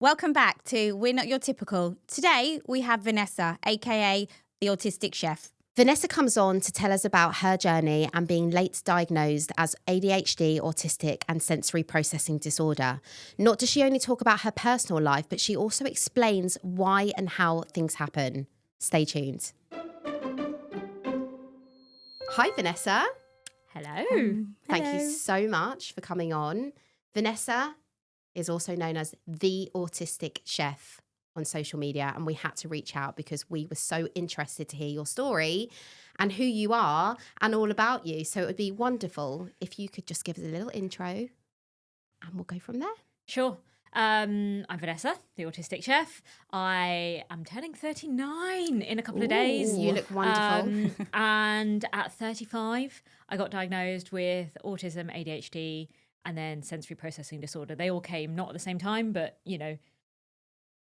Welcome back to We're Not Your Typical. Today we have Vanessa, aka the Autistic Chef. Vanessa comes on to tell us about her journey and being late diagnosed as ADHD, autistic, and sensory processing disorder. Not does she only talk about her personal life, but she also explains why and how things happen. Stay tuned. Hi, Vanessa. Hello. Thank you so much for coming on. Vanessa is also known as the Autistic Chef on social media, and we had to reach out because we were so interested to hear your story and who you are and all about you. So it would be wonderful if you could just give us a little intro and we'll go from there. Sure. I'm Vanessa, the Autistic Chef. I am turning 39 in a couple of days. You look wonderful. And at 35, I got diagnosed with autism, ADHD, and then sensory processing disorder. They all came not at the same time, but, you know,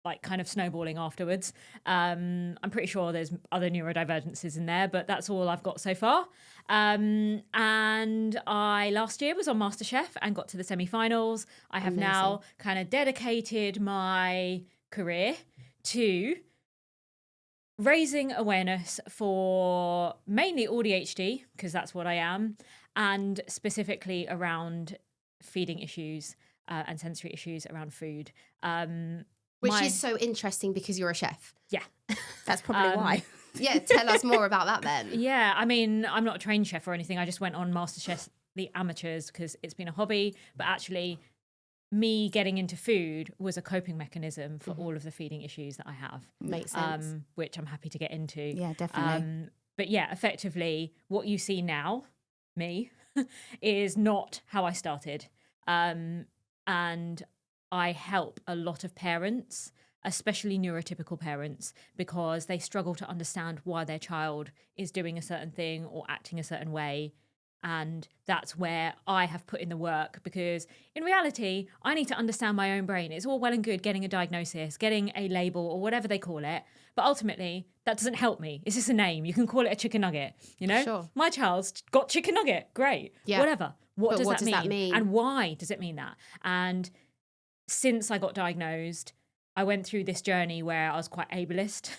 like kind of snowballing afterwards. I'm pretty sure there's other neurodivergences in there, but that's all I've got so far. And I last year was on MasterChef and got to the semifinals. I have now kind of dedicated my career to raising awareness for mainly ADHD, because that's what I am, and specifically around feeding issues and sensory issues around food. Which is so interesting because you're a chef. Yeah. That's probably why. Yeah, tell us more about that then. Yeah, I mean, I'm not a trained chef or anything. I just went on MasterChef, the amateurs, because it's been a hobby. But actually, me getting into food was a coping mechanism for all of the feeding issues that I have. Makes sense. Which I'm happy to get into. Yeah, definitely. But yeah, effectively, what you see now, me, is not how I started. And I help a lot of parents, especially neurotypical parents, because they struggle to understand why their child is doing a certain thing or acting a certain way. And that's where I have put in the work, because in reality, I need to understand my own brain. It's all well and good getting a diagnosis, getting a label or whatever they call it. But ultimately, that doesn't help me. It's just a name. You can call it a chicken nugget, you know? Sure. My child's got chicken nugget. Great. Yeah. Whatever. What does what that does that mean? And why does it mean that? And since I got diagnosed, I went through this journey where I was quite ableist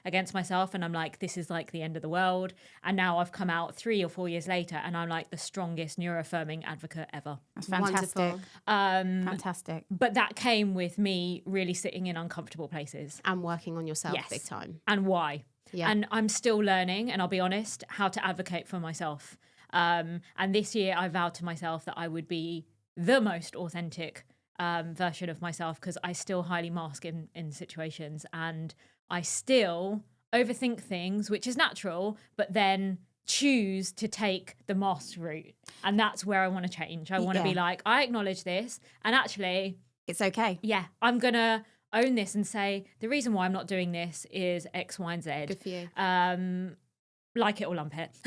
against myself, and I'm like, this is like the end of the world. And now I've come out 3 or 4 years later, and I'm like the strongest neuroaffirming advocate ever. That's fantastic. Wonderful. Fantastic. But that came with me really sitting in uncomfortable places. And working on yourself Yes. big time. And why? Yeah. And I'm still learning, and I'll be honest, how to advocate for myself. And this year I vowed to myself that I would be the most authentic version of myself, because I still highly mask in situations, and I still overthink things, which is natural, but then choose to take the mask route. And that's where I want to change. I want to be like, I acknowledge this, and actually, It's okay. yeah, I'm going to own this and say, the reason why I'm not doing this is X, Y, and Z. Good for you. Like it or lump it.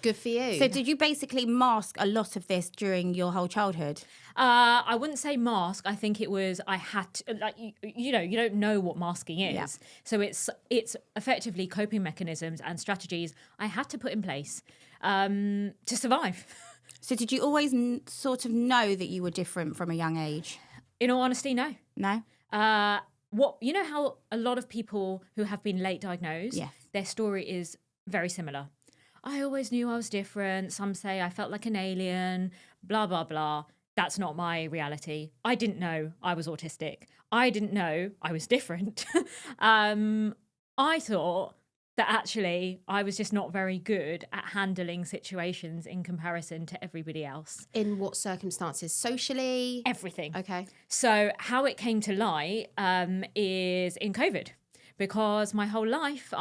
Good for you. So did you basically mask a lot of this during your whole childhood? I wouldn't say mask. I think it was I had to, like, you know, you don't know what masking is. Yeah. So it's effectively coping mechanisms and strategies I had to put in place to survive. So did you always sort of know that you were different from a young age? In all honesty, no. No? You know how a lot of people who have been late diagnosed, Yes. their story is very similar. I always knew I was different. Some say I felt like an alien, blah, blah, blah. That's not my reality. I didn't know I was autistic. I didn't know I was different. I thought that actually I was just not very good at handling situations in comparison to everybody else. In what circumstances? Socially? Everything. Okay. So how it came to light is in COVID, because my whole life,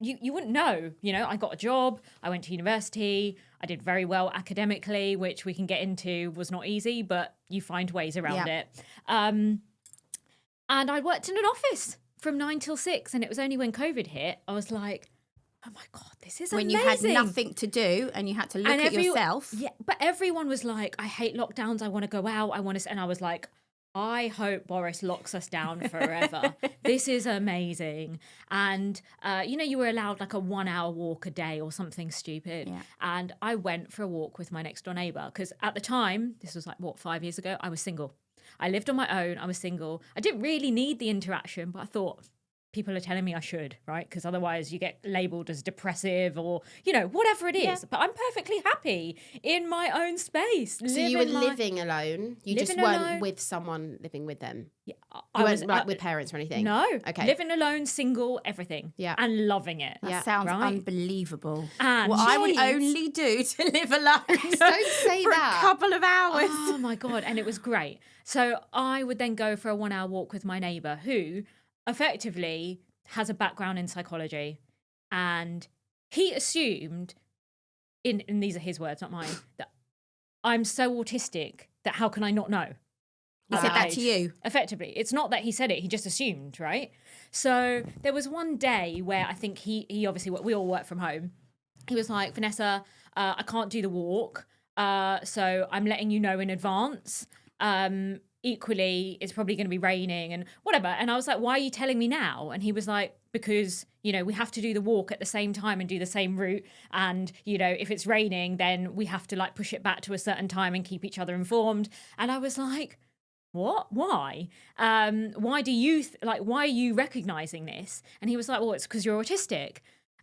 you wouldn't know, you know, I got a job, I went to university, I did very well academically, which we can get into, was not easy, but you find ways around it. And I worked in an office from 9 till 6, and it was only when COVID hit, I was like, oh my God, this is When amazing. you had nothing to do and you had to look at yourself. Yeah, but everyone was like, I hate lockdowns, I want to go out, and I was like, I hope Boris locks us down forever. This is amazing. And, you were allowed like a 1 hour walk a day or something stupid. Yeah. And I went for a walk with my next door neighbour, because at the time, this was like, 5 years ago, I was single. I lived on my own. I was single. I didn't really need the interaction, but I thought people are telling me I should, right? Because otherwise you get labeled as depressive or, whatever it is. Yeah. But I'm perfectly happy in my own space. So you were living alone? You just Living weren't alone. with someone living with them? Yeah, You weren't like with parents or anything? No. Okay. Living alone, single, everything. Yeah. And loving it. That sounds Right? unbelievable. And what I would Jeez. only do to live alone Don't say for that. a couple of hours. Oh my God. And it was great. So I would then go for a 1 hour walk with my neighbour who effectively has a background in psychology. And he assumed, and these are his words, not mine, that I'm so autistic that how can I not know? He said that to you? Effectively. It's not that he said it, he just assumed, right? So there was one day where I think he obviously, we all work from home. He was like, Vanessa, I can't do the walk. So I'm letting you know in advance. Equally, it's probably going to be raining and whatever. And I was like, why are you telling me now? And he was like, because, we have to do the walk at the same time and do the same route. And, if it's raining, then we have to like push it back to a certain time and keep each other informed. And I was like, what? Why? Why do you, why are you recognizing this? And he was like, well, it's because you're autistic.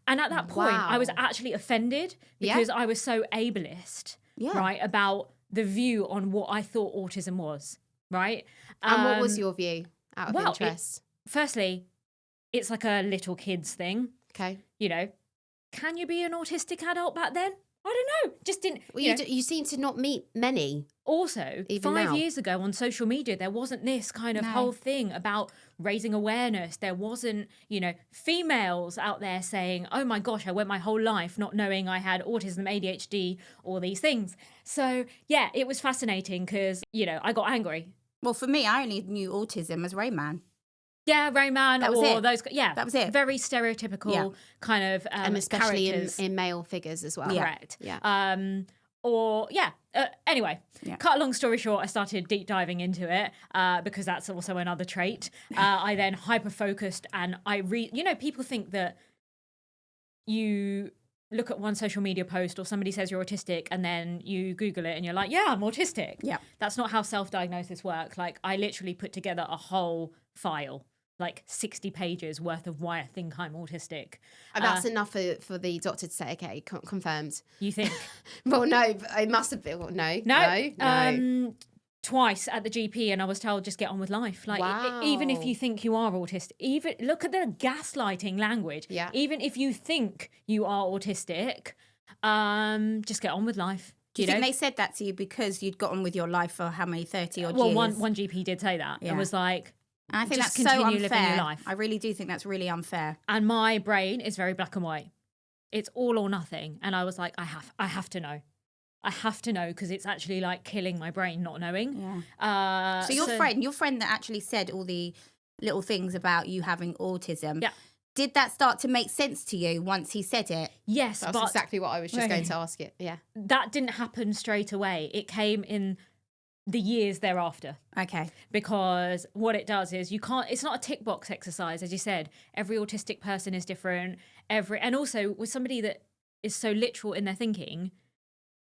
And at that point, I was actually offended because I was so ableist, right, about the view on what I thought autism was, right? And what was your view out of interest? Firstly, it's like a little kids thing. Okay. Can you be an autistic adult back then? I don't know. Just didn't. Well, you seem to not meet many. Also, Even 5 now. years ago on social media, there wasn't this kind of whole thing about raising awareness. There wasn't, females out there saying, oh my gosh, I went my whole life not knowing I had autism, ADHD, all these things. So, yeah, it was fascinating because, I got angry. Well, for me, I only knew autism as Rain Man. Yeah, Rayman That was or it. those. Yeah, That was it. Very stereotypical kind of And especially characters. in male figures as well. Correct. Yeah. Anyway, Yeah. cut a long story short, I started deep diving into it because that's also another trait. I then hyper focused and people think that you look at one social media post or somebody says you're autistic and then you Google it and you're like, yeah, I'm autistic. Yeah. That's not how self-diagnosis works. Like I literally put together a whole file, like 60 pages worth of why I think I'm autistic. And that's enough for the doctor to say, okay, confirmed. You think? Well, no, it must have been. No. Twice at the GP and I was told just get on with life. Like even if you think you are autistic, even look at the gaslighting language. Yeah. Even if you think you are autistic, just get on with life. Do you think they said that to you because you'd got on with your life for how many, 30 odd Well, years? one GP did say that. It was like, And I think just that's so continue living unfair. your life. I really do think that's really unfair. And my brain is very black and white. It's all or nothing. And I was like, I have to know. I have to know because it's actually like killing my brain not knowing. Yeah. So your friend that actually said all the little things about you having autism. Yeah. Did that start to make sense to you once he said it? Yes, That's but exactly what I was just going to ask you. Yeah. that didn't happen straight away. It came in the years thereafter. Okay. Because what it does is it's not a tick box exercise, as you said. Every autistic person is different. And also with somebody that is so literal in their thinking,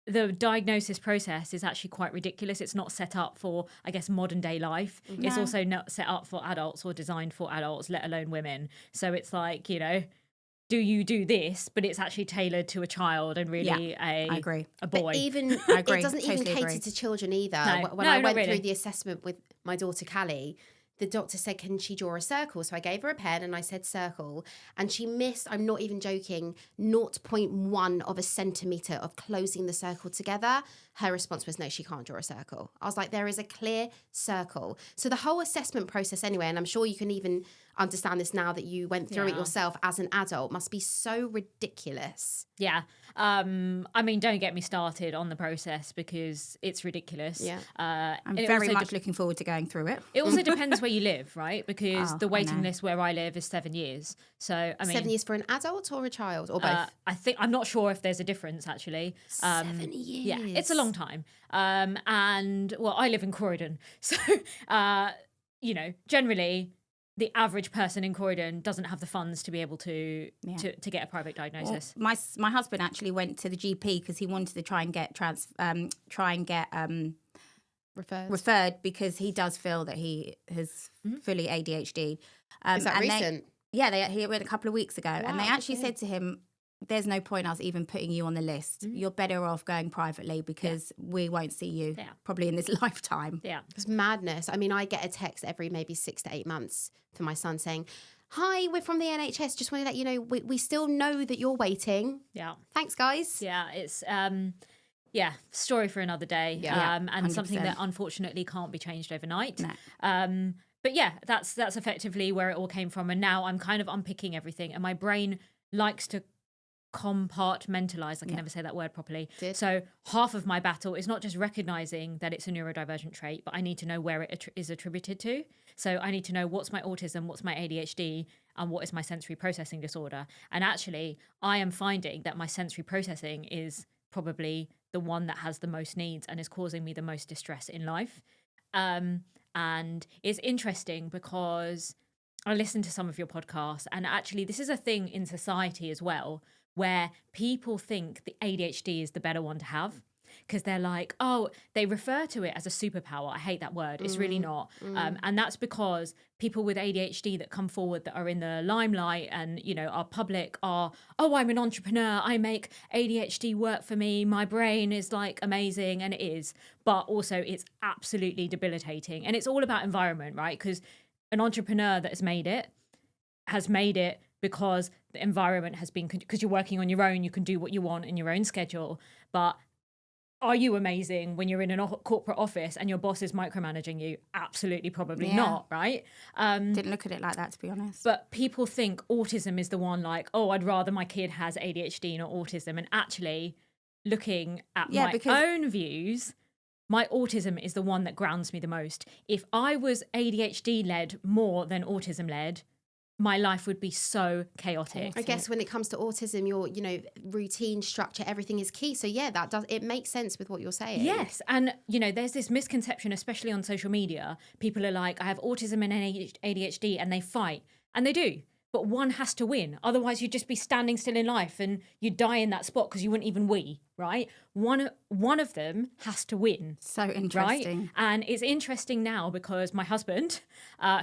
the diagnosis process is actually quite ridiculous. It's not set up for, I guess, modern day life. Mm-hmm. It's also not set up for adults or designed for adults, let alone women. So it's like, do you do this? But it's actually tailored to a child and really I agree. a boy. But even I agree. it doesn't even Totally cater agree. to children either. No. When No, I not went really. through the assessment with my daughter Callie, the doctor said, can she draw a circle? So I gave her a pen and I said circle. And she missed, I'm not even joking, 0.1 of a centimetre of closing the circle together. Her response was, no, she can't draw a circle. I was like, there is a clear circle. So the whole assessment process anyway, and I'm sure you can even understand this now that you went through it yourself as an adult, must be so ridiculous. Yeah. I mean, don't get me started on the process because it's ridiculous. Yeah. I'm very much looking forward to going through it. It also depends where you live, right? Because the I waiting know. list where I live is 7 years. So, I mean, 7 years for an adult or a child or both? I'm not sure if there's a difference actually. 7 years. Yeah, it's a long time. And well, I live in Croydon. So, generally the average person in Croydon doesn't have the funds to be able to get a private diagnosis. Well, my husband actually went to the GP because he wanted to try and get referred because he does feel that he has fully ADHD. Is that recent? He went a couple of weeks ago, and they actually said to him, there's no point us even putting you on the list. You're better off going privately because we won't see you probably in this lifetime. Yeah. It's madness. I mean, I get a text every maybe 6 to 8 months from my son saying, hi, we're from the NHS. Just want to let you know, we still know that you're waiting. Yeah. Thanks, guys. Yeah. It's, story for another day. Yeah. And 100%. something that unfortunately can't be changed overnight. No. But yeah, that's effectively where it all came from. And now I'm kind of unpicking everything, and my brain likes to compartmentalize. I can never say that word properly. So half of my battle is not just recognizing that it's a neurodivergent trait, but I need to know where it is attributed to. So I need to know what's my autism, what's my ADHD, and what is my sensory processing disorder. And actually, I am finding that my sensory processing is probably the one that has the most needs and is causing me the most distress in life. And it's interesting because I listened to some of your podcasts, and actually this is a thing in society as well, where people think the ADHD is the better one to have because they're like, oh, they refer to it as a superpower. I hate that word. It's really not. And that's because people with ADHD that come forward that are in the limelight and, you know, are public are, oh, I'm an entrepreneur. I make ADHD work for me. My brain is like amazing. And it is. But also it's absolutely debilitating. And it's all about environment, right? Because an entrepreneur that has made it because the environment has been, because you're working on your own, you can do what you want in your own schedule. But are you amazing when you're in a corporate office and your boss is micromanaging you? Absolutely, probably not, right? Didn't look at it like that, to be honest. But people think autism is the one like, oh, I'd rather my kid has ADHD, not autism. And actually, looking at my own views, my autism is the one that grounds me the most. If I was ADHD-led more than autism-led, my life would be so chaotic. I guess when it comes to autism, your, you know, routine, structure, everything is key. So yeah, it makes sense with what you're saying. Yes. And, you know, there's this misconception, especially on social media. People are like, I have autism and ADHD, and they fight. And they do. But one has to win. Otherwise, you'd just be standing still in life and you'd die in that spot because you wouldn't even wee, right? One of them has to win. So interesting. Right? And it's interesting now because my husband,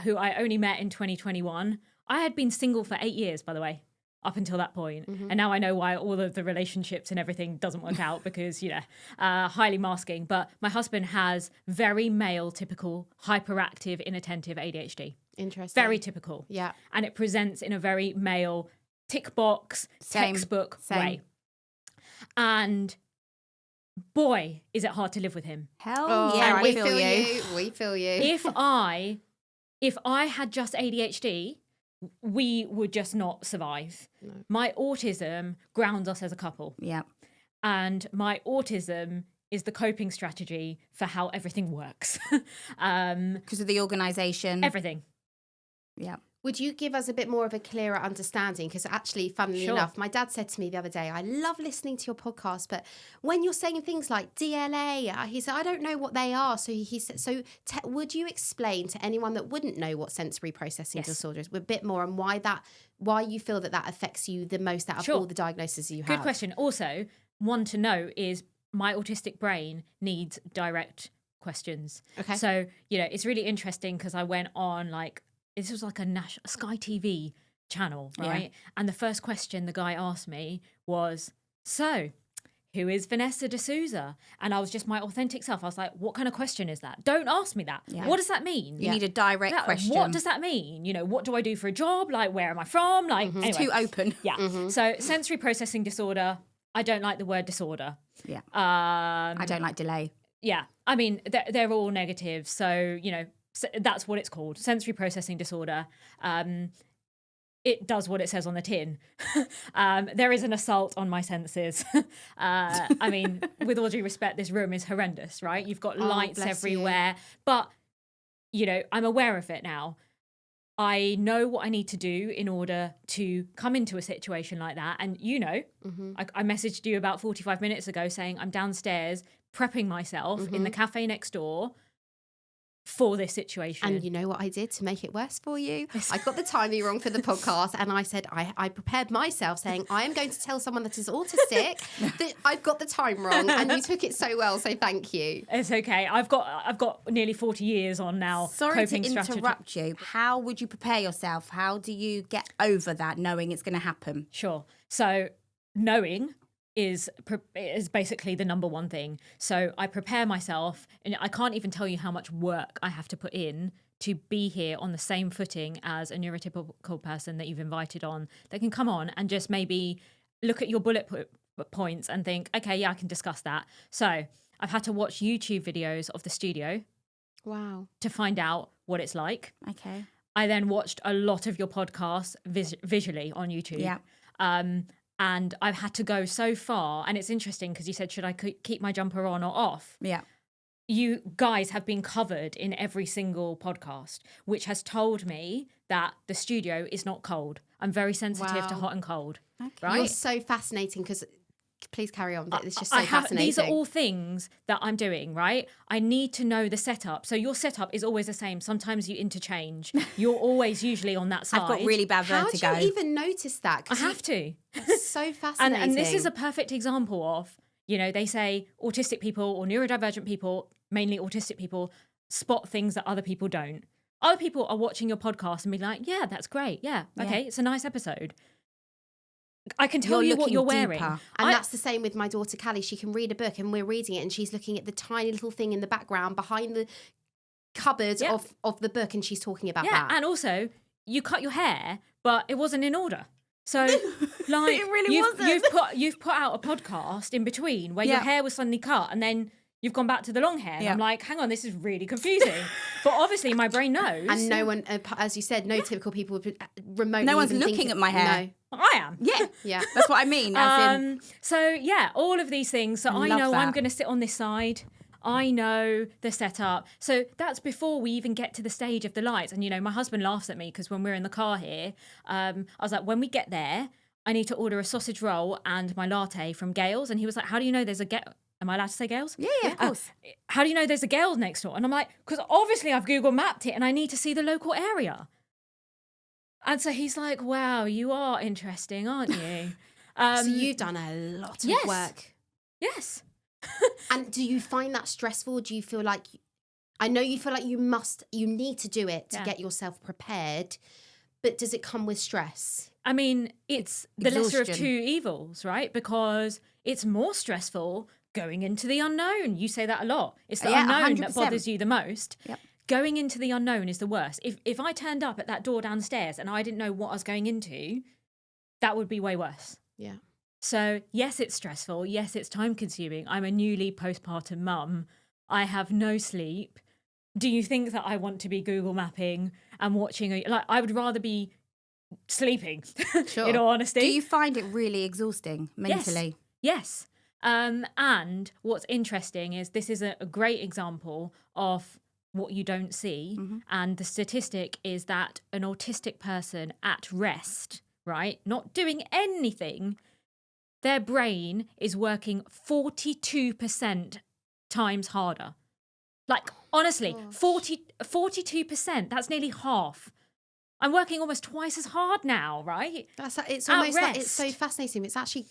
who I only met in 2021, I had been single for 8 years, by the way, up until that point. And now I know why all of the relationships and everything doesn't work out because, you know, highly masking. But my husband has very male, typical, hyperactive, inattentive ADHD. Interesting. Very typical. Yeah. And it presents in a very male, tick box, textbook way. And boy, is it hard to live with him. Hell yeah, we feel you. We feel you. If I had just ADHD, we would just not survive. No. My autism grounds us as a couple. Yeah. And my autism is the coping strategy for how everything works. Because of the organisation. Everything. Yeah. Would you give us a bit more of a clearer understanding? Because actually, funnily enough, my dad said to me the other day, I love listening to your podcast, but when you're saying things like DLA, he said, I don't know what they are. So he said, would you explain to anyone that wouldn't know what sensory processing disorder is a bit more and why you feel that affects you the most out of all the diagnoses you have? Good question. Also, one to know is my autistic brain needs direct questions. Okay. So, you know, it's really interesting because I went on this was like a Sky TV channel, right? Yeah. And the first question the guy asked me was, so, who is Vanessa D'Souza? And I was just my authentic self. I was like, what kind of question is that? Don't ask me that. Yeah. What does that mean? You need a direct question. What does that mean? You know, what do I do for a job? Like, where am I from? Like, anyway. Too open. Yeah. So, sensory processing disorder. I don't like the word disorder. Yeah. I don't like delay. Yeah. I mean, they're all negative. So, you know, that's what it's called, sensory processing disorder. It does what it says on the tin. There is an assault on my senses. I mean, with all due respect, this room is horrendous, right? You've got lights everywhere. But, you know, I'm aware of it now. I know what I need to do in order to come into a situation like that. And, you know, I messaged you about 45 minutes ago saying I'm downstairs prepping myself in the cafe next door for this situation. And you know what I did to make it worse for you? I got the timing wrong for the podcast, and I said I prepared myself saying I am going to tell someone that is autistic that I've got the time wrong, and you took it so well, so thank you. It's okay. I've got nearly 40 years on now. Sorry coping to interrupt you. How would you prepare yourself? How do you get over that, knowing it's going to happen? Sure. So knowing is basically the number one thing. So I prepare myself, and I can't even tell you how much work I have to put in to be here on the same footing as a neurotypical person that you've invited on, that can come on and just maybe look at your bullet points and think, okay, yeah, I can discuss that. So I've had to watch YouTube videos of the studio. Wow. To find out what it's like. Okay. I then watched a lot of your podcasts visually on YouTube. Yeah. And I've had to go so far. And it's interesting because you said, should I keep my jumper on or off? Yeah. You guys have been covered in every single podcast, which has told me that the studio is not cold. I'm very sensitive to hot and cold. Okay. Right? You're so fascinating because... Please carry on. It's just so fascinating. These are all things that I'm doing, right? I need to know the setup. So your setup is always the same. Sometimes you interchange. You're always usually on that side. I've got really bad vertigo. How do you even notice that? I have to. That's so fascinating. And this is a perfect example of, they say autistic people or neurodivergent people, mainly autistic people, spot things that other people don't. Other people are watching your podcast and be like, yeah, that's great. Yeah, okay, it's a nice episode. I can tell you what you're wearing. And that's the same with my daughter, Callie. She can read a book and we're reading it and she's looking at the tiny little thing in the background behind the cupboard of the book, and she's talking about that. And also, you cut your hair, but it wasn't in order. So, like, it really wasn't. You've put out a podcast in between where your hair was suddenly cut and then you've gone back to the long hair. And I'm like, hang on, this is really confusing. But obviously my brain knows. And no one, as you said, no typical people would remotely. No one's looking at my hair. No. I am. Yeah. That's what I mean. So yeah, all of these things. So I know I'm going to sit on this side. I know the setup. So that's before we even get to the stage of the lights. And, my husband laughs at me because when we're in the car here, I was like, when we get there, I need to order a sausage roll and my latte from Gales. And he was like, how do you know there's a Am I allowed to say Gales? Yeah, of course. How do you know there's a Gales next door? And I'm like, because obviously I've Google mapped it and I need to see the local area. And so he's like, wow, you are interesting, aren't you? So you've done a lot of work. Yes. And do you find that stressful? Do you feel like, I know you feel like you need to do it to get yourself prepared, but does it come with stress? I mean, it's the lesser of two evils, right? Because it's more stressful going into the unknown. You say that a lot. It's the unknown 100%. That bothers you the most. Yep. Going into the unknown is the worst. If I turned up at that door downstairs and I didn't know what I was going into, that would be way worse. Yeah. So yes, it's stressful. Yes, it's time consuming. I'm a newly postpartum mum. I have no sleep. Do you think that I want to be Google mapping and watching? I would rather be sleeping, sure. in all honesty. Do you find it really exhausting mentally? Yes. And what's interesting is this is a great example of what you don't see. Mm-hmm. And the statistic is that an autistic person at rest, right, not doing anything, their brain is working 42% times harder. Like, honestly, 42%, that's nearly half. I'm working almost twice as hard now, right? It's almost like, it's so fascinating. It's actually,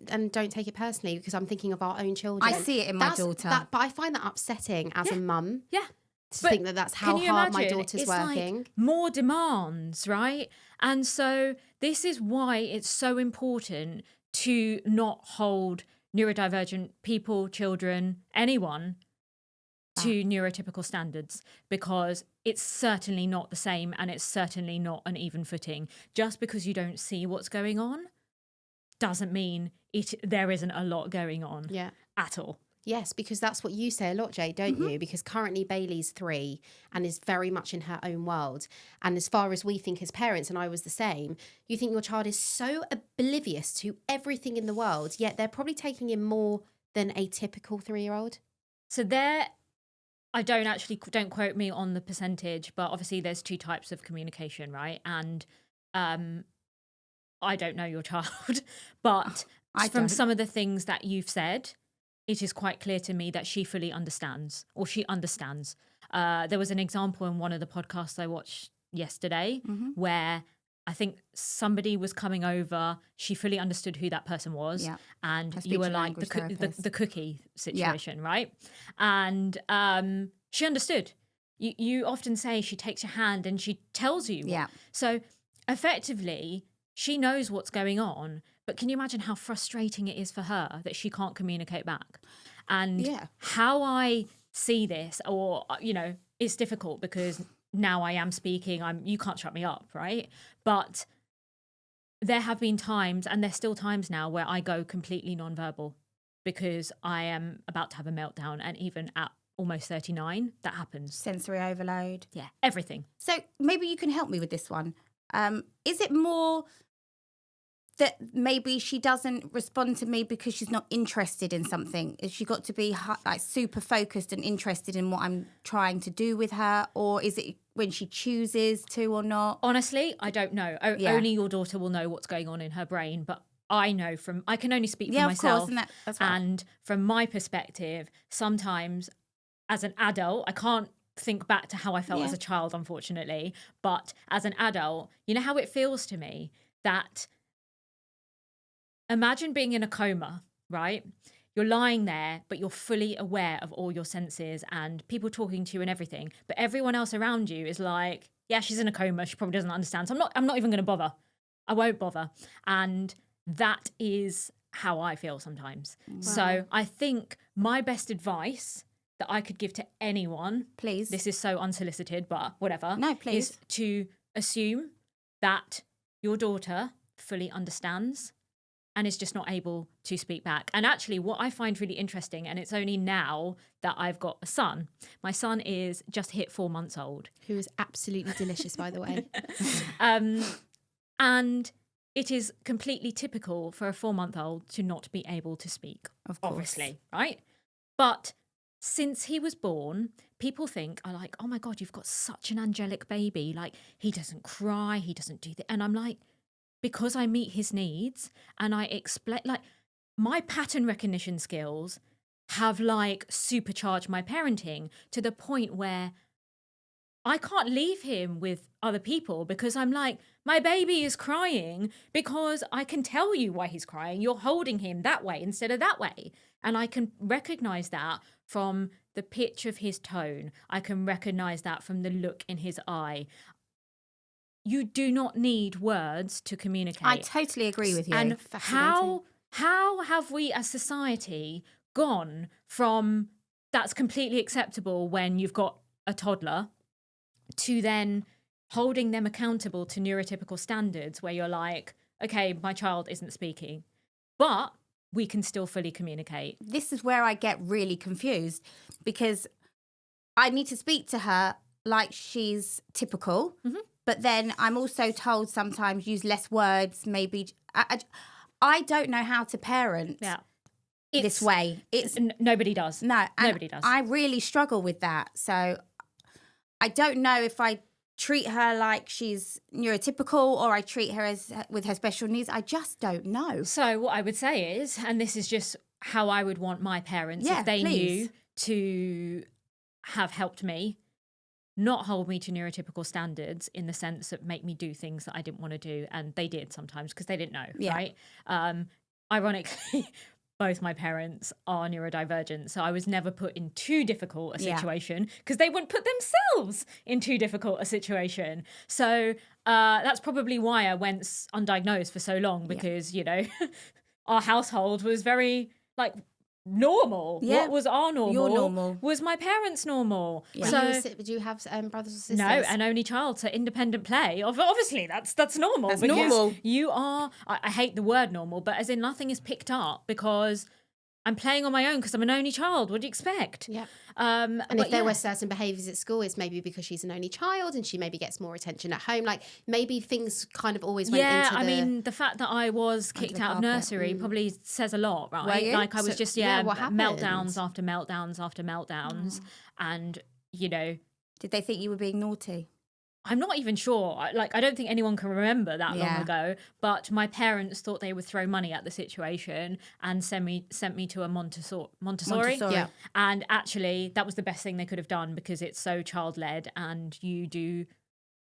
and don't take it personally because I'm thinking of our own children. I see it in my daughter. But I find that upsetting as a mum. Yeah. To think that that's how hard my daughter's working. Like more demands, right? And so this is why it's so important to not hold neurodivergent people, children, anyone to neurotypical standards, because it's certainly not the same and it's certainly not an even footing. Just because you don't see what's going on doesn't mean there isn't a lot going on at all. Yes, because that's what you say a lot, Jay, don't you? Because currently Bailey's 3 and is very much in her own world. And as far as we think as parents, and I was the same, you think your child is so oblivious to everything in the world, yet they're probably taking in more than a typical 3-year-old. So don't quote me on the percentage, but obviously there's 2 types of communication, right? And I don't know your child, but from some of the things that you've said, it is quite clear to me that she fully understands, or she understands. There was an example in one of the podcasts I watched yesterday where I think somebody was coming over, she fully understood who that person was, and you were like the cookie situation, right? And she understood. You often say she takes your hand and she tells you. So effectively, she knows what's going on, but can you imagine how frustrating it is for her that she can't communicate back? And how I see this, or, it's difficult because now I am speaking, you can't shut me up, right? But there have been times, and there's still times now, where I go completely nonverbal because I am about to have a meltdown. And even at almost 39, that happens. Sensory overload. Yeah, everything. So maybe you can help me with this one. Is it more that maybe she doesn't respond to me because she's not interested in something? Has she got to be like super focused and interested in what I'm trying to do with her? Or is it when she chooses to or not? Honestly, I don't know. Only your daughter will know what's going on in her brain. But I know I can only speak for myself. Of course, that's right. And from my perspective, sometimes as an adult, I can't think back to how I felt as a child, unfortunately. But as an adult, you know how it feels to me that... Imagine being in a coma, right? You're lying there, but you're fully aware of all your senses and people talking to you and everything. But everyone else around you is like, yeah, she's in a coma. She probably doesn't understand. So I'm not even going to bother. I won't bother. And that is how I feel sometimes. Wow. So I think my best advice that I could give to anyone, please, this is so unsolicited, but whatever. No, please. Is to assume that your daughter fully understands and is just not able to speak back. And actually, what I find really interesting, and it's only now that I've got a son. My son is just hit 4 months old. Who is absolutely delicious, by the way. And it is completely typical for a 4-month-old to not be able to speak, of course. Obviously, right? But since he was born, people are like, oh my God, you've got such an angelic baby. Like, he doesn't cry, he doesn't do that. And I'm like, because I meet his needs and I explain, like, my pattern recognition skills have like supercharged my parenting to the point where I can't leave him with other people because I'm like, my baby is crying because I can tell you why he's crying. You're holding him that way instead of that way. And I can recognize that from the pitch of his tone. I can recognize that from the look in his eye. You do not need words to communicate. I totally agree with you. And how have we as society gone from that's completely acceptable when you've got a toddler to then holding them accountable to neurotypical standards where you're like, okay, my child isn't speaking, but we can still fully communicate. This is where I get really confused because I need to speak to her like she's typical. Mm-hmm. But then I'm also told sometimes use less words, maybe. I don't know how to parent this way. Nobody does. No, nobody does. I really struggle with that. So I don't know if I treat her like she's neurotypical or I treat her with her special needs. I just don't know. So what I would say is, and this is just how I would want my parents, if they knew to have helped me, not hold me to neurotypical standards in the sense that make me do things that I didn't want to do. And they did sometimes because they didn't know, right? Ironically, both my parents are neurodivergent. So I was never put in too difficult a situation because they wouldn't put themselves in too difficult a situation. So that's probably why I went undiagnosed for so long because, our household was very like normal. What was our normal? Your normal. Was my parents normal. Yeah. So do you have brothers or sisters? No, an only child, so independent play. Obviously, that's normal. That's normal. You are, I hate the word normal, but as in nothing is picked up because I'm playing on my own because I'm an only child. What do you expect? Yeah. And if there were certain behaviours at school, it's maybe because she's an only child and she maybe gets more attention at home. Like maybe things kind of always went into I mean, the fact that I was kicked out of nursery probably says a lot, right? Were you? Like I was just, what happened? meltdowns after meltdowns after meltdowns. And, Did they think you were being naughty? I'm not even sure. I don't think anyone can remember that long Yeah. ago. But my parents thought they would throw money at the situation and sent me to a Montessori. Yeah. And actually, that was the best thing they could have done because it's so child-led and you do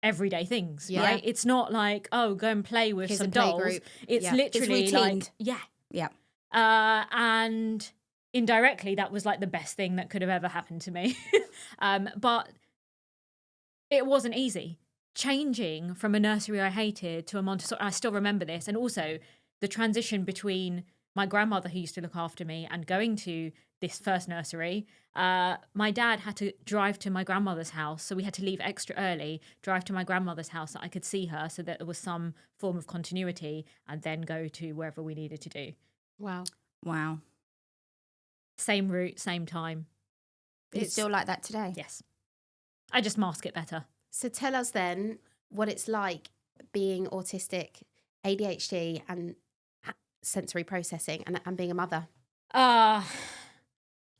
everyday things, Yeah. right? It's not like, oh, go and play with Here's some a play dolls. group. It's Yeah. literally It's like, routined. yeah. Yeah. And indirectly, that was like the best thing that could have ever happened to me. But it wasn't easy. Changing from a nursery I hated to a Montessori, I still remember this. And also the transition between my grandmother who used to look after me and going to this first nursery. My dad had to drive to my grandmother's house. So we had to leave extra early, drive to my grandmother's house so I could see her so that there was some form of continuity and then go to wherever we needed to do. Wow. Wow. Same route, same time. It's still like that today. Yes. I just mask it better. So tell us then what it's like being autistic, ADHD, and sensory processing, and being a mother.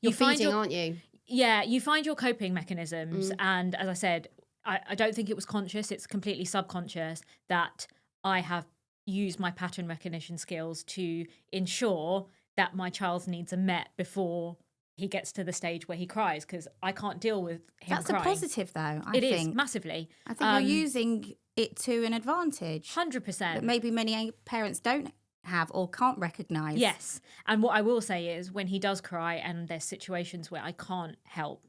You're feeding, aren't you? Yeah, you find your coping mechanisms. And as I said, I don't think it was conscious. It's completely subconscious that I have used my pattern recognition skills to ensure that my child's needs are met before he gets to the stage where he cries, because I can't deal with him That's crying. a positive, though, I It think. is, massively. I think you're using it to an advantage 100%. that maybe many parents don't have or can't recognise. Yes. And what I will say is when he does cry and there's situations where I can't help.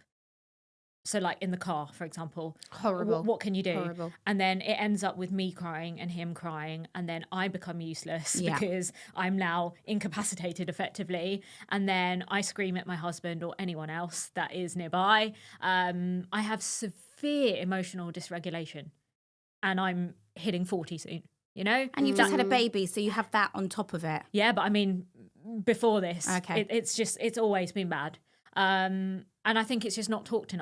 So like in the car, for example. Horrible. What can you do? Horrible. And then it ends up with me crying and him crying. And then I become useless Yeah. because I'm now incapacitated effectively. And then I scream at my husband or anyone else that is nearby. I have severe emotional dysregulation and I'm hitting 40 soon. You know? And you've just had a baby, so you have that on top of it. Yeah, but I mean, before this, Okay. it's always been bad. And I think it's just not talked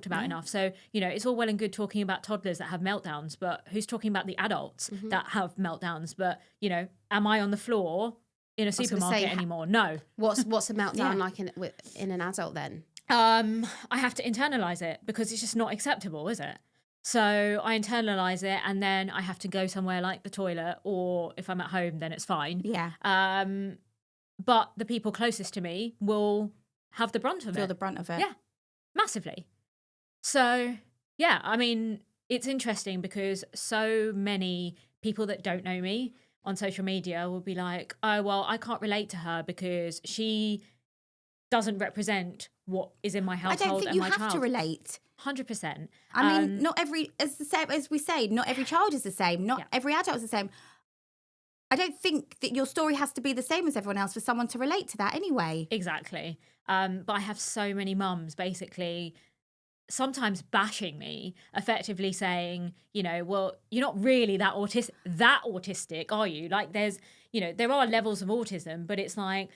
about enough. So, you know, it's all well and good talking about toddlers that have meltdowns, but who's talking about the adults that have meltdowns? But, you know, am I on the floor in a was gonna supermarket say, anymore? No. What's a meltdown Yeah. like in an adult then? I have to internalize it because it's just not acceptable, is it? So I internalize it and then I have to go somewhere like the toilet, or if I'm at home, then it's fine. Yeah. But the people closest to me will have the brunt of Feel it. the brunt of it. Yeah, massively. So, yeah, I mean, it's interesting because so many people that don't know me on social media will be like, oh, well, I can't relate to her because she doesn't represent what is in my I household don't think and you my have child. to relate. 100%. I mean, not every, as we say, not every child is the same. Not Yeah. every adult is the same. I don't think that your story has to be the same as everyone else for someone to relate to that anyway. Exactly. But I have so many mums basically sometimes bashing me, effectively saying, you know, well, you're not really that autistic, are you? Like there's, you know, there are levels of autism, but it's like,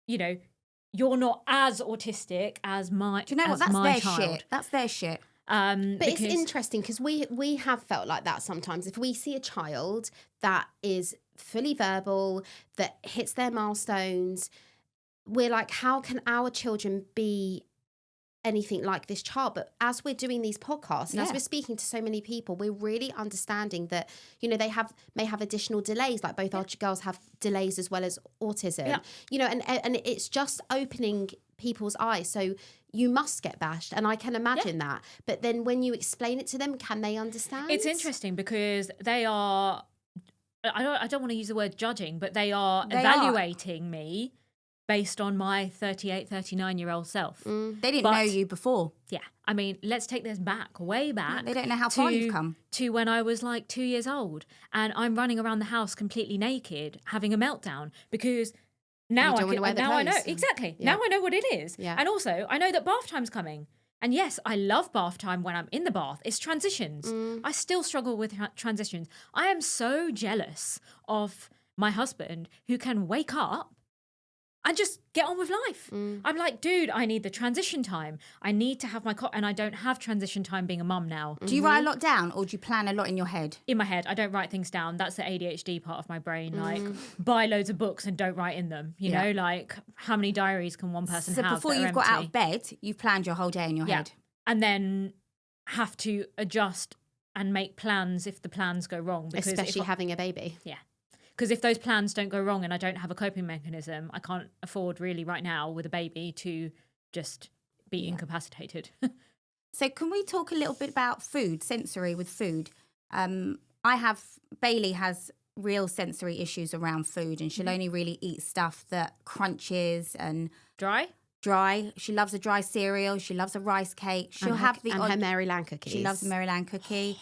you know, you're not as autistic as my Do you know what? as That's my their child. shit. That's their shit. But it's interesting because we have felt like that sometimes. If we see a child that is fully verbal, that hits their milestones, we're like, how can our children be anything like this child? But as we're doing these podcasts and as Yeah. we're speaking to so many people, we're really understanding that, you know, they may have additional delays, like both our girls have delays as well as autism. Yeah. You know, and it's just opening people's eyes. So you must get bashed, and I can imagine that. But then when you explain it to them, can they understand? It's interesting because they are, I don't want to use the word judging, but they are They are. evaluating me based on my 38, 39-year-old self. They didn't But- know you before. Yeah. I mean, let's take this back, way back. They don't know how far you've come. To when I was like 2 years old and I'm running around the house completely naked, having a meltdown because now don't wanna wear the I know. clothes. Exactly. Yeah. Now I know what it is. Yeah. And also, I know that bath time's coming. And yes, I love bath time when I'm in the bath. It's transitions. I still struggle with transitions. I am so jealous of my husband who can wake up and just get on with life. I'm like, dude, I need the transition time. I need to have my and I don't have transition time being a mum now. Do you write a lot down or do you plan a lot in your head? In my head, I don't write things down. That's the ADHD part of my brain. Like, buy loads of books and don't write in them. You Yeah. know, like, how many diaries can one person So have? before that are you've got out empty? of bed, you've planned your whole day in your head. And then have to adjust and make plans if the plans go wrong. Because especially having a baby. Yeah. Because if those plans don't go wrong and I don't have a coping mechanism, I can't afford really right now with a baby to just be incapacitated. So can we talk a little bit about food, sensory with food? Bailey has real sensory issues around food, and she'll only really eat stuff that crunches and Dry? She loves a dry cereal. She loves a rice cake. She'll have the her Maryland cookies. She loves a Maryland cookie.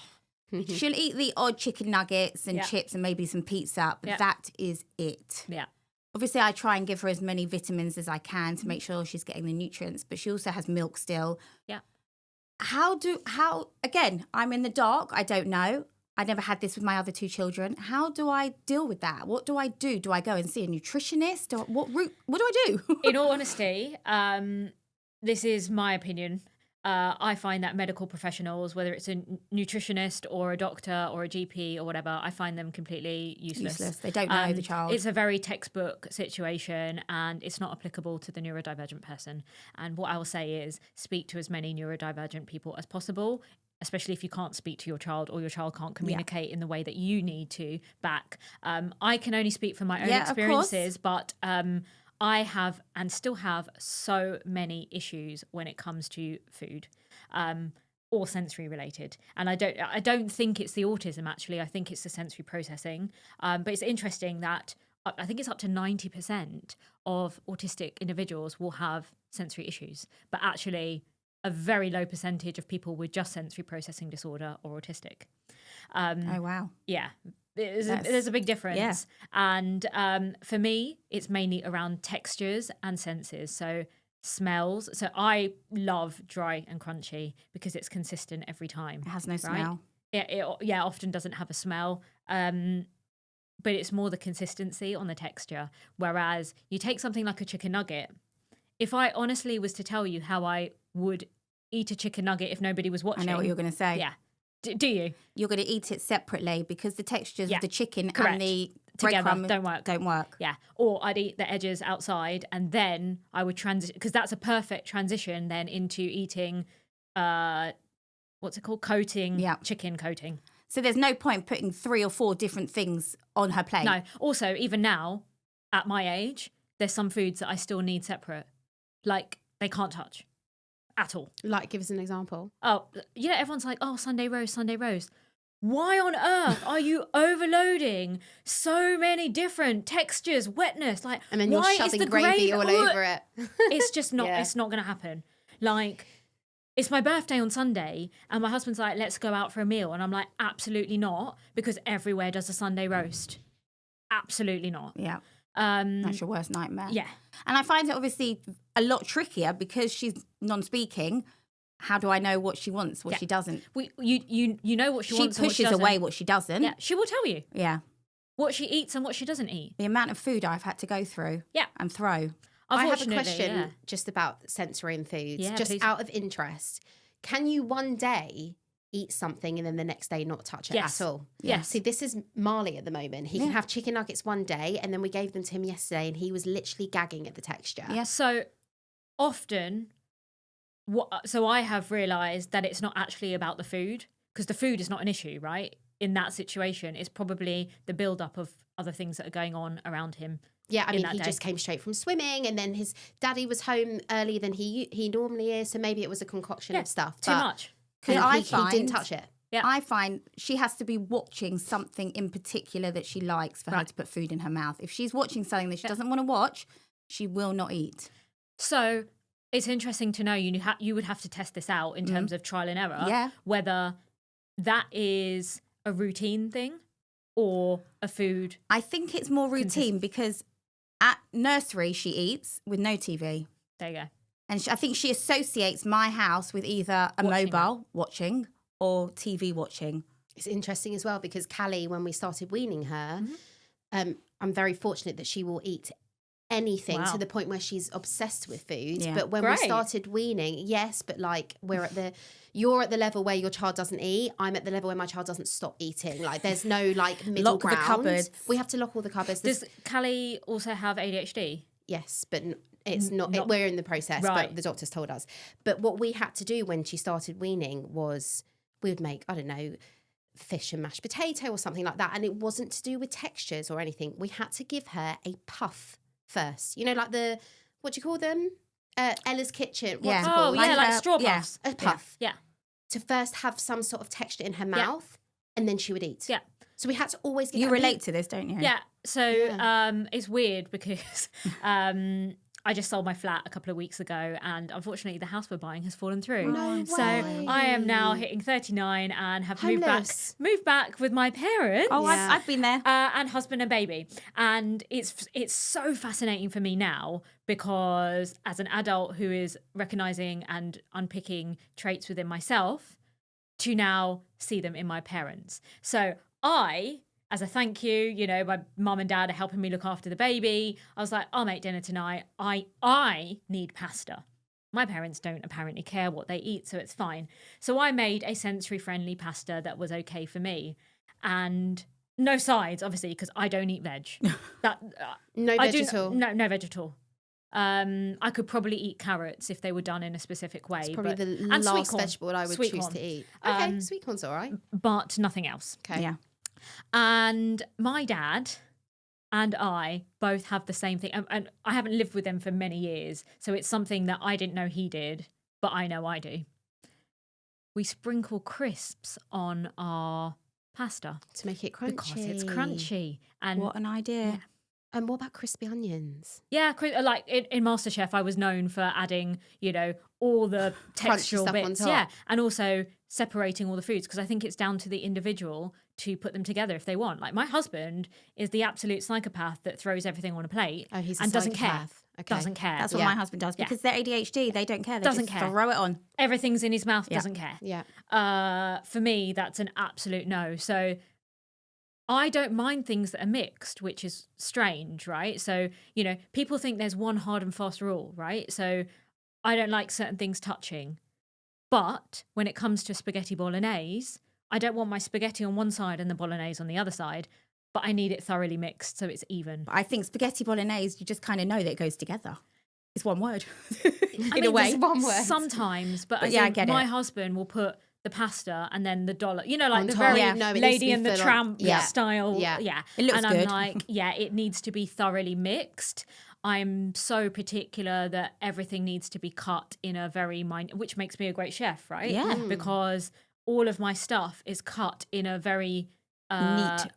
She'll eat the odd chicken nuggets and chips and maybe some pizza, but that is it. Yeah. Obviously, I try and give her as many vitamins as I can to make sure she's getting the nutrients, but she also has milk still. Yeah. Again, I'm in the dark. I don't know. I never had this with my other 2 children. How do I deal with that? What do I do? Do I go and see a nutritionist? What do I do? In all honesty, this is my opinion. I find that medical professionals, whether it's a nutritionist or a doctor or a GP or whatever, I find them completely useless. They don't know the child. It's a very textbook situation and it's not applicable to the neurodivergent person. And what I will say is speak to as many neurodivergent people as possible, especially if you can't speak to your child or your child can't communicate in the way that you need to back. I can only speak from my own experiences, but I have and still have so many issues when it comes to food, all sensory related. And I don't think it's the autism, actually. I think it's the sensory processing. But it's interesting that I think it's up to 90% of autistic individuals will have sensory issues, but actually a very low percentage of people with just sensory processing disorder or autistic. Oh, wow. Yeah. There's a big difference. Yeah. And for me, it's mainly around textures and senses. So smells. So I love dry and crunchy because it's consistent every time. It has no smell. It often doesn't have a smell. But it's more the consistency on the texture. Whereas you take something like a chicken nugget. If I honestly was to tell you how I would eat a chicken nugget if nobody was watching. I know what you're going to say. Yeah. Do you? You're going to eat it separately because the textures of the chicken and the together breadcrumb don't work. Yeah. Or I'd eat the edges outside and then I would transition, because that's a perfect transition then into eating, what's it called? Chicken coating. So there's no point putting 3 or 4 different things on her plate. No. Also, even now, at my age, there's some foods that I still need separate. Like, they can't touch. At all. Like, give us an example. Oh, everyone's like, oh, Sunday roast. Why on earth are you overloading so many different textures, wetness? Like, and then you're why shoving is the gravy all over it. It's just not, it's not going to happen. Like, it's my birthday on Sunday and my husband's like, let's go out for a meal. And I'm like, absolutely not, because everywhere does a Sunday roast. Absolutely not. Yeah. That's your worst nightmare. Yeah. And I find it obviously a lot trickier because she's non-speaking. How do I know what she wants, what she doesn't? You know what she wants. She pushes away what she doesn't. Yeah, she will tell you. Yeah. What she eats and what she doesn't eat. The amount of food I've had to go through. Yeah. And throw. I have a question just about sensory and foods, just please. Out of interest. Can you one day eat something and then the next day not touch it at all? Yes. See, this is Marley at the moment. He can have chicken nuggets one day and then we gave them to him yesterday and he was literally gagging at the texture. Yeah. So often, I have realised that it's not actually about the food, because the food is not an issue, right? In that situation, it's probably the build-up of other things that are going on around him. Yeah, I mean, he just came straight from swimming and then his daddy was home earlier than he normally is, so maybe it was a concoction of stuff. Too much. Because he didn't touch it. Yeah. I find she has to be watching something in particular that she likes for her to put food in her mouth. If she's watching something that she doesn't want to watch, she will not eat. So it's interesting to know you would have to test this out in terms of trial and error, whether that is a routine thing or a food. I think it's more routine because at nursery she eats with no TV. There you go. And I think she associates my house with either a mobile watching or TV watching. It's interesting as well because Callie, when we started weaning her, I'm very fortunate that she will eat anything to the point where she's obsessed with food. Yeah. But when we started weaning, but like you're at the level where your child doesn't eat. I'm at the level where my child doesn't stop eating. Like there's no like middle ground. Lock the cupboards. We have to lock all the cupboards. Does Callie also have ADHD? Yes, but it's not we're in the process, but the doctors told us. But what we had to do when she started weaning was we would make, I don't know, fish and mashed potato or something like that. And it wasn't to do with textures or anything. We had to give her a puff first. You know, like what do you call them? Ella's Kitchen. What's it called? Like straw puffs. A puff. Yeah. To first have some sort of texture in her mouth, and then she would eat. Yeah. So we had to always give You her relate to this, don't you? Yeah. So it's weird because I just sold my flat a couple of weeks ago, and unfortunately the house we're buying has fallen through. No So way. I am now hitting 39 and have Homeless. moved back with my parents. Oh, I've been there. And husband and baby. And it's so fascinating for me now because as an adult who is recognizing and unpicking traits within myself, to now see them in my parents. So as a thank you, you know, my mum and dad are helping me look after the baby. I was like, I'll make dinner tonight. I need pasta. My parents don't apparently care what they eat, so it's fine. So I made a sensory-friendly pasta that was okay for me. And no sides, obviously, because I don't eat veg. No veg at all? No veg at all. I could probably eat carrots if they were done in a specific way. It's probably the and last corn. vegetable I would Sweet choose corn. to eat. Okay, sweet corn's all right. But nothing else. Okay. Yeah. And my dad and I both have the same thing. And I haven't lived with them for many years. So it's something that I didn't know he did, but I know I do. We sprinkle crisps on our pasta. To make it crunchy. Because it's crunchy. And What an idea. And what about crispy onions? yeah, like in MasterChef, I was known for adding, you know, all the textural stuff on bits. top. Yeah. And also separating all the foods because I think it's down to the individual to put them together if they want. Like my husband is the absolute psychopath that throws everything on a plate Oh, he's a and doesn't care. psychopath. Okay. Doesn't care. That's what my husband does because they're ADHD. They don't care. They Doesn't just care. throw it on. Everything's in his mouth, doesn't care. Yeah. For me, that's an absolute no. So I don't mind things that are mixed, which is strange, right? So, you know, people think there's one hard and fast rule, right? So I don't like certain things touching. But when it comes to spaghetti bolognese, I don't want my spaghetti on one side and the bolognese on the other side, but I need it thoroughly mixed so it's even. But I think spaghetti bolognese, you just kind of know that it goes together. It's one word. I In a way. It's one word. Sometimes, but yeah, I I get my it. husband will put the pasta and then the dollar, you know, like On the top. very Yeah. No, it needs to Lady be and the full on. Tramp Yeah. style. Yeah. Yeah. It looks and good. I'm like, yeah, it needs to be thoroughly mixed. I'm so particular that everything needs to be cut in a very which makes me a great chef, right? Yeah. Because all of my stuff is cut in a very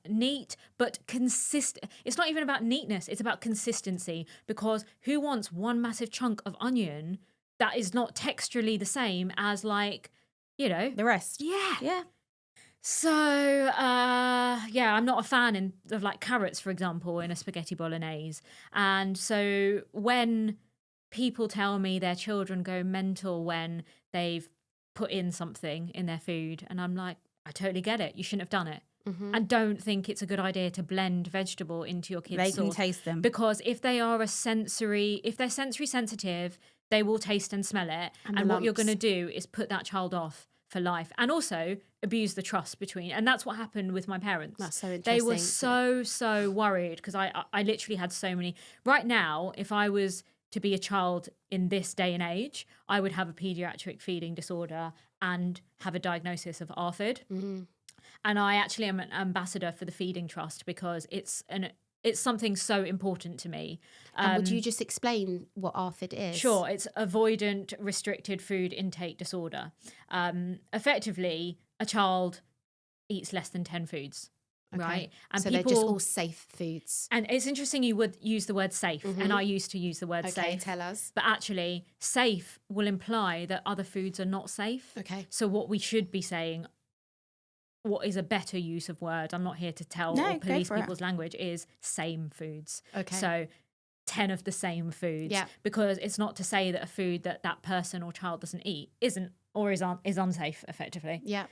neat, but consistent. It's not even about neatness. It's about consistency because who wants one massive chunk of onion that is not texturally the same as like, you know, The rest. yeah. Yeah. So, I'm not a fan of like carrots, for example, in a spaghetti bolognese. And so when people tell me their children go mental when they've put in something in their food, and I'm like, I totally get it. You shouldn't have done it. Mm-hmm. And don't think it's a good idea to blend vegetable into your kids' They can sauce. taste them. Because if they're sensory sensitive, they will taste and smell it. And the And what you're lumps. going to do is put that child off for life and also abuse the trust between. And that's what happened with my parents. That's so They were interesting. so worried because I literally had so many. Right now, if I was to be a child in this day and age, I would have a pediatric feeding disorder and have a diagnosis of ARFID. Mm-hmm. And I actually am an ambassador for the Feeding Trust because it's something so important to me. And would you just explain what ARFID is? Sure, it's avoidant restricted food intake disorder. Effectively, a child eats less than 10 foods, Okay. right? And so they're just all safe foods. And it's interesting you would use the word safe, and I used to use the word Okay, safe. tell us. But actually, safe will imply that other foods are not safe. Okay. So what we should be saying, what is a better use of word, I'm not here to tell No, or go police for it. people's language, is same foods. Okay. So 10 of the same foods. Yeah. Because it's not to say that a food that person or child doesn't eat isn't or is unsafe, effectively. Yeah.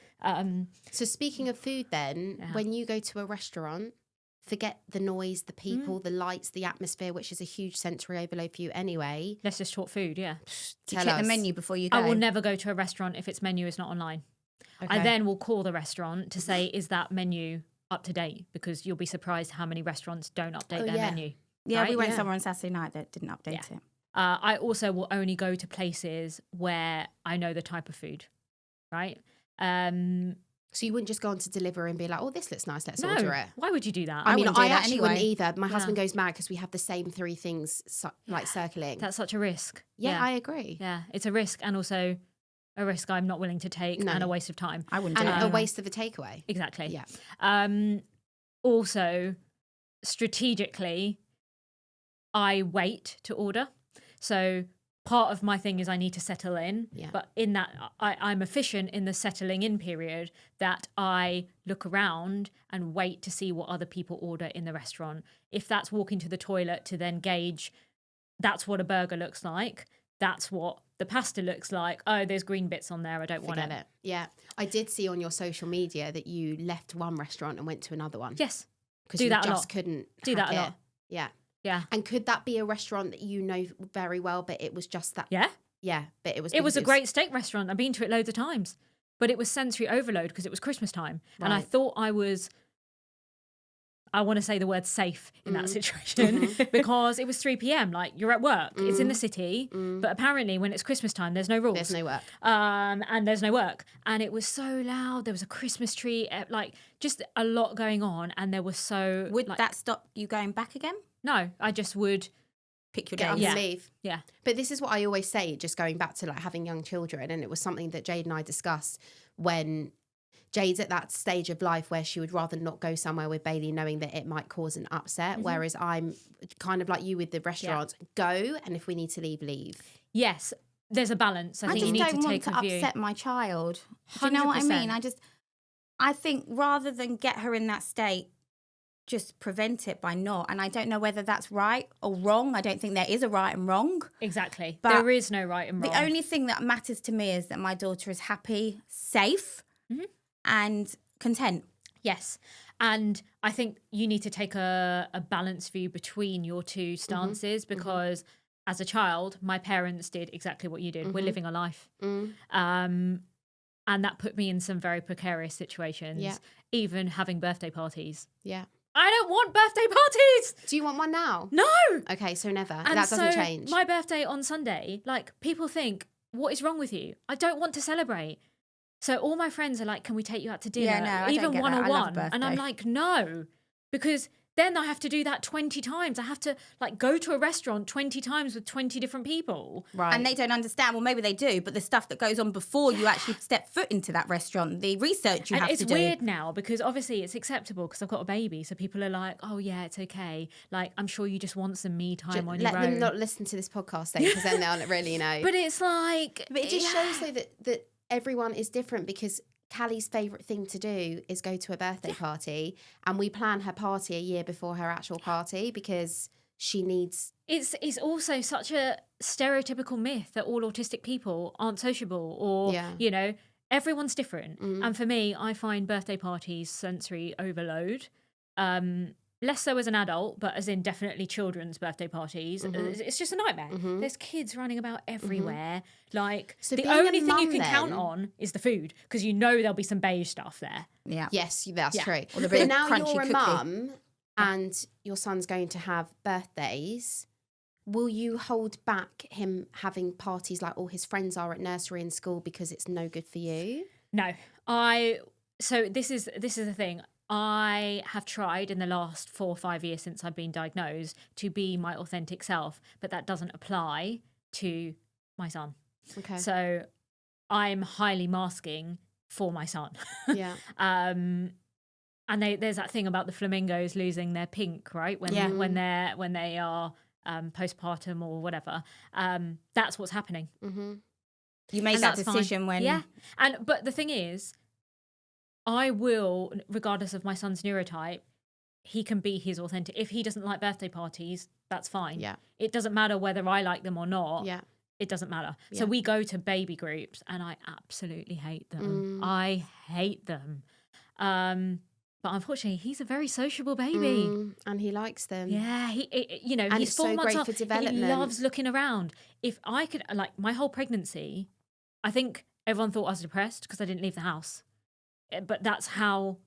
So speaking of food then, Yeah. when you go to a restaurant, forget the noise, the people, the lights, the atmosphere, which is a huge sensory overload for you anyway. Let's just talk food, yeah. You Tell check us. the menu before you go. I will never go to a restaurant if its menu is not online. I Okay. then will call the restaurant to say, is that menu up to date? Because you'll be surprised how many restaurants don't update Oh, their yeah. menu. Yeah, we right? went Yeah. somewhere on Saturday night that didn't update it. I also will only go to places where I know the type of food, right? So you wouldn't just go on to deliver and be like, oh, this looks nice, let's No, order it. why would you do that? I mean, wouldn't do I that actually wouldn't anyway. either. My Yeah. husband goes mad because we have the same 3 things like circling. That's such a risk. Yeah, I agree. Yeah, it's a risk, and also a risk I'm not willing to take, No. and a waste of time. I wouldn't do And it a anyway. waste of a takeaway. Exactly. Yeah. Also, strategically, I wait to order. So part of my thing is I need to settle in. Yeah. But in that, I'm efficient in the settling in period that I look around and wait to see what other people order in the restaurant. If that's walking to the toilet to then gauge, that's what a burger looks like. That's what the pasta looks like. Oh, there's green bits on there. I don't want Forget it. it. Yeah. I did see on your social media that you left one restaurant and went to another one. Yes. Because do you that a just lot. couldn't Do hack that a it. lot. Yeah. Yeah. And could that be a restaurant that you know very well, but it was just that? Yeah. Yeah, but it was. It was a because great steak restaurant. I've been to it loads of times. But it was sensory overload because it was Christmas time. And I Right. thought I want to say the word safe in that situation because it was 3 p.m. Like, you're at work, it's in the city, but apparently when it's Christmas time, there's no rules. There's no work. And there's no work. And it was so loud. There was a Christmas tree, like just a lot going on. And there was so... Would like, that stop you going back again? No, I just would... Pick your Get up days. Yeah. and leave. Yeah. But this is what I always say, just going back to like having young children, and it was something that Jade and I discussed when Jade's at that stage of life where she would rather not go somewhere with Bailey knowing that it might cause an upset, whereas I'm kind of like you with the restaurants, go, and if we need to leave. Yes, there's a balance. I I think you just need don't to want take to a view. upset my child. Do you know what I mean? 100%. I think rather than get her in that state, just prevent it by not. And I don't know whether that's right or wrong. I don't think there is a right and wrong. Exactly. But there is no right and wrong. The only thing that matters to me is that my daughter is happy, safe, and content. Yes. And I think you need to take a balanced view between your two stances because as a child, my parents did exactly what you did. We're living a life. And that put me in some very precarious situations, Yeah. even having birthday parties. Yeah. I don't want birthday parties. Do you want one now? No. Okay, so never. And that doesn't so change. my birthday on Sunday, like people think, what is wrong with you? I don't want to celebrate. So all my friends are like, can we take you out to dinner? Yeah, no, I don't even get that. I love a one-on-one. And I'm birthday. like, no, because then I have to do that 20 times. I have to like go to a restaurant 20 times with 20 different people. Right. And they don't understand. Well, maybe they do, but the stuff that goes on before you actually step foot into that restaurant, the research you And have it's to do. weird now because obviously it's acceptable because I've got a baby. So people are like, oh yeah, it's okay. Like, I'm sure you just want some me time on Let your them own. not listen to this podcast then, because then they'll really know. But it's like... But it just shows though that everyone is different, because Callie's favourite thing to do is go to a birthday party, and we plan her party a year before her actual party because she needs... It's also such a stereotypical myth that all autistic people aren't sociable or, Yeah. you know, everyone's different. And for me, I find birthday parties sensory overload. Less so as an adult, but as in definitely children's birthday parties. It's just a nightmare. There's kids running about everywhere. Like, So the being a only thing you mum can count then- on is the food because you know there'll be some beige stuff there. Yeah. Yes, that's Yeah. true. Or the But bit of now crunchy you're a cookie. mum and your son's going to have birthdays. Will you hold back him having parties like all his friends are at nursery and school because it's no good for you? No, so this is the thing. I have tried in the last 4 or 5 years since I've been diagnosed to be my authentic self, but that doesn't apply to my son. Okay. So I'm highly masking for my son. Yeah. And there's that thing about the flamingos losing their pink, right? When Yeah. when they are postpartum or whatever. That's what's happening. You made And that that's fine. decision when... Yeah. But the thing is, I will, regardless of my son's neurotype, he can be his authentic. If he doesn't like birthday parties, that's fine. Yeah. It doesn't matter whether I like them or not. Yeah. It doesn't matter. Yeah. So we go to baby groups and I absolutely hate them. I hate them. But unfortunately, he's a very sociable baby. And he likes them. Yeah, you know, And he's it's 4 so months great old. for He development. loves looking around. If I could, like, my whole pregnancy, I think everyone thought I was depressed because I didn't leave the house. But that's how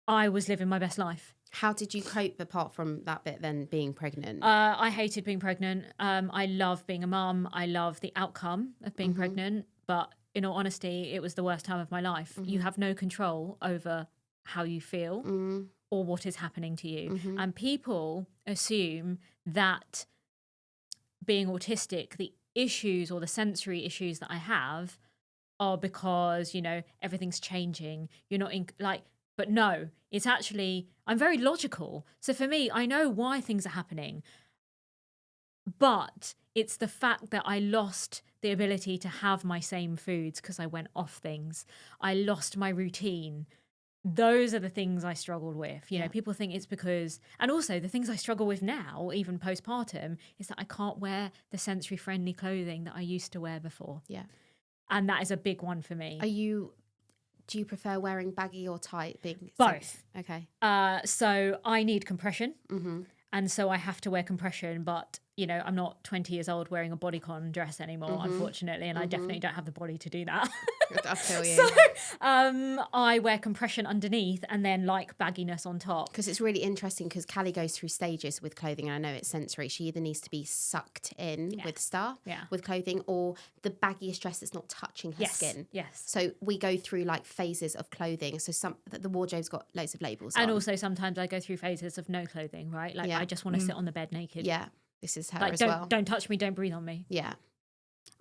I was living my best life. How did you cope apart from that bit then, being pregnant? I hated being pregnant. I love being a mum. I love the outcome of being pregnant, but in all honesty, it was the worst time of my life. You have no control over how you feel or what is happening to you. And people assume that being autistic, the issues or the sensory issues that I have are because, you know, everything's changing. You're not in, like, but no, it's actually, I'm very logical. So for me, I know why things are happening. But it's the fact that I lost the ability to have my same foods because I went off things. I lost my routine. Those are the things I struggled with. You know, people think it's because, and also the things I struggle with now, even postpartum, is that I can't wear the sensory friendly clothing that I used to wear before. Yeah. And that is a big one for me. Do you prefer wearing baggy or tight? Both. Okay. So I need compression. And so I have to wear compression, but, you know, I'm not 20 years old wearing a bodycon dress anymore, unfortunately, and I definitely don't have the body to do that. I feel you. So I wear compression underneath and then like bagginess on top. Because it's really interesting because Callie goes through stages with clothing, and I know it's sensory. She either needs to be sucked in with stuff, with clothing, or the baggiest dress that's not touching her skin. Yes. So we go through like phases of clothing. So the wardrobe's got loads of labels and on. also sometimes I go through phases of no clothing, right? Like I just want to sit on the bed naked. Yeah, this is her like, as well. Don't touch me, don't breathe on me. Yeah.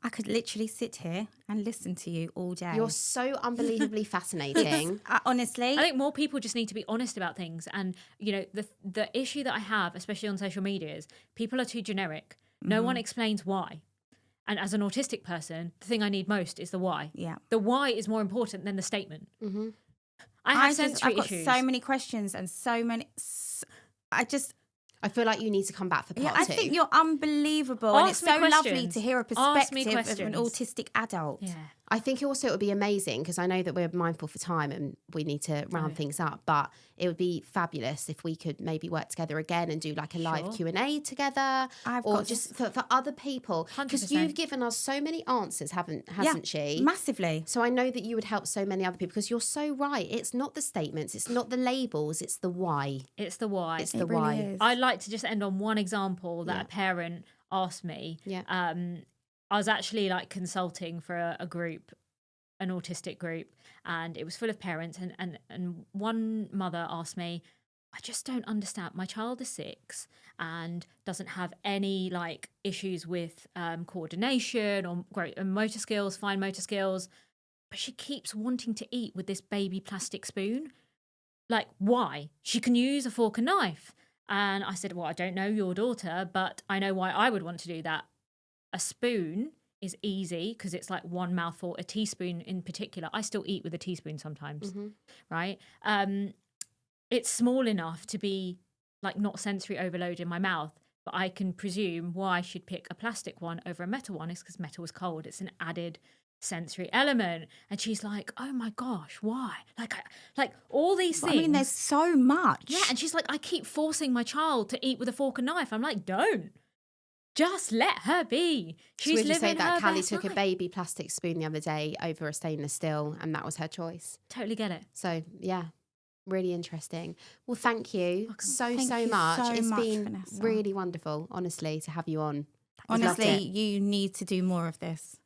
I could literally sit here and listen to you all day. You're so unbelievably fascinating. Honestly. I think more people just need to be honest about things. And, you know, the issue that I have, especially on social media, is people are too generic. No one explains why. And as an autistic person, the thing I need most is the why. Yeah. The why is more important than the statement. I have sensory I've got issues. so many questions and so many... I feel like you need to come back for part 2. I think you're unbelievable. And it's so lovely to hear a perspective of an autistic adult. Yeah. I think also it would be amazing, because I know that we're mindful for time and we need to round things up, but it would be fabulous if we could maybe work together again and do like a live Q&A together, or just for other people. Because you've given us so many answers, hasn't she? Massively. So I know that you would help so many other people, because you're so right. It's not the statements, it's not the labels, it's the why. It's the why. It's the why. Really is. I'd like to just end on one example that a parent asked me. I was actually like consulting for a group, an autistic group, and it was full of parents, and one mother asked me, I just don't understand. My child is 6 and doesn't have any like issues with coordination or great motor skills, fine motor skills, but she keeps wanting to eat with this baby plastic spoon. Like, why? She can use a fork and knife. And I said, well, I don't know your daughter, but I know why I would want to do that. A spoon is easy because it's like one mouthful. A teaspoon in particular, I still eat with a teaspoon sometimes, right? It's small enough to be like not sensory overload in my mouth, but I can presume why I should pick a plastic one over a metal one is because metal is cold. It's an added sensory element. And she's like, oh my gosh, why? Like all these things. I mean, there's so much. Yeah, and she's like, I keep forcing my child to eat with a fork and knife. I'm like, don't. Just let her be. She's living living that her Callie best took life. a baby plastic spoon the other day over a stainless steel, and that was her choice. Totally get it. So, yeah, really interesting. Well, thank you so Thank you much. so It's much, been Vanessa. really wonderful, honestly, to have you on. Honestly, you need to do more of this.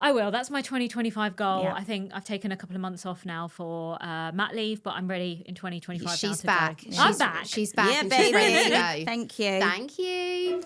I will. That's my 2025 goal. Yeah. I think I've taken a couple of months off now for mat leave, but I'm ready in 2025. She's now to back. go. I'm back. She's back Yeah, and she's baby. ready to go. Thank you. Thank you.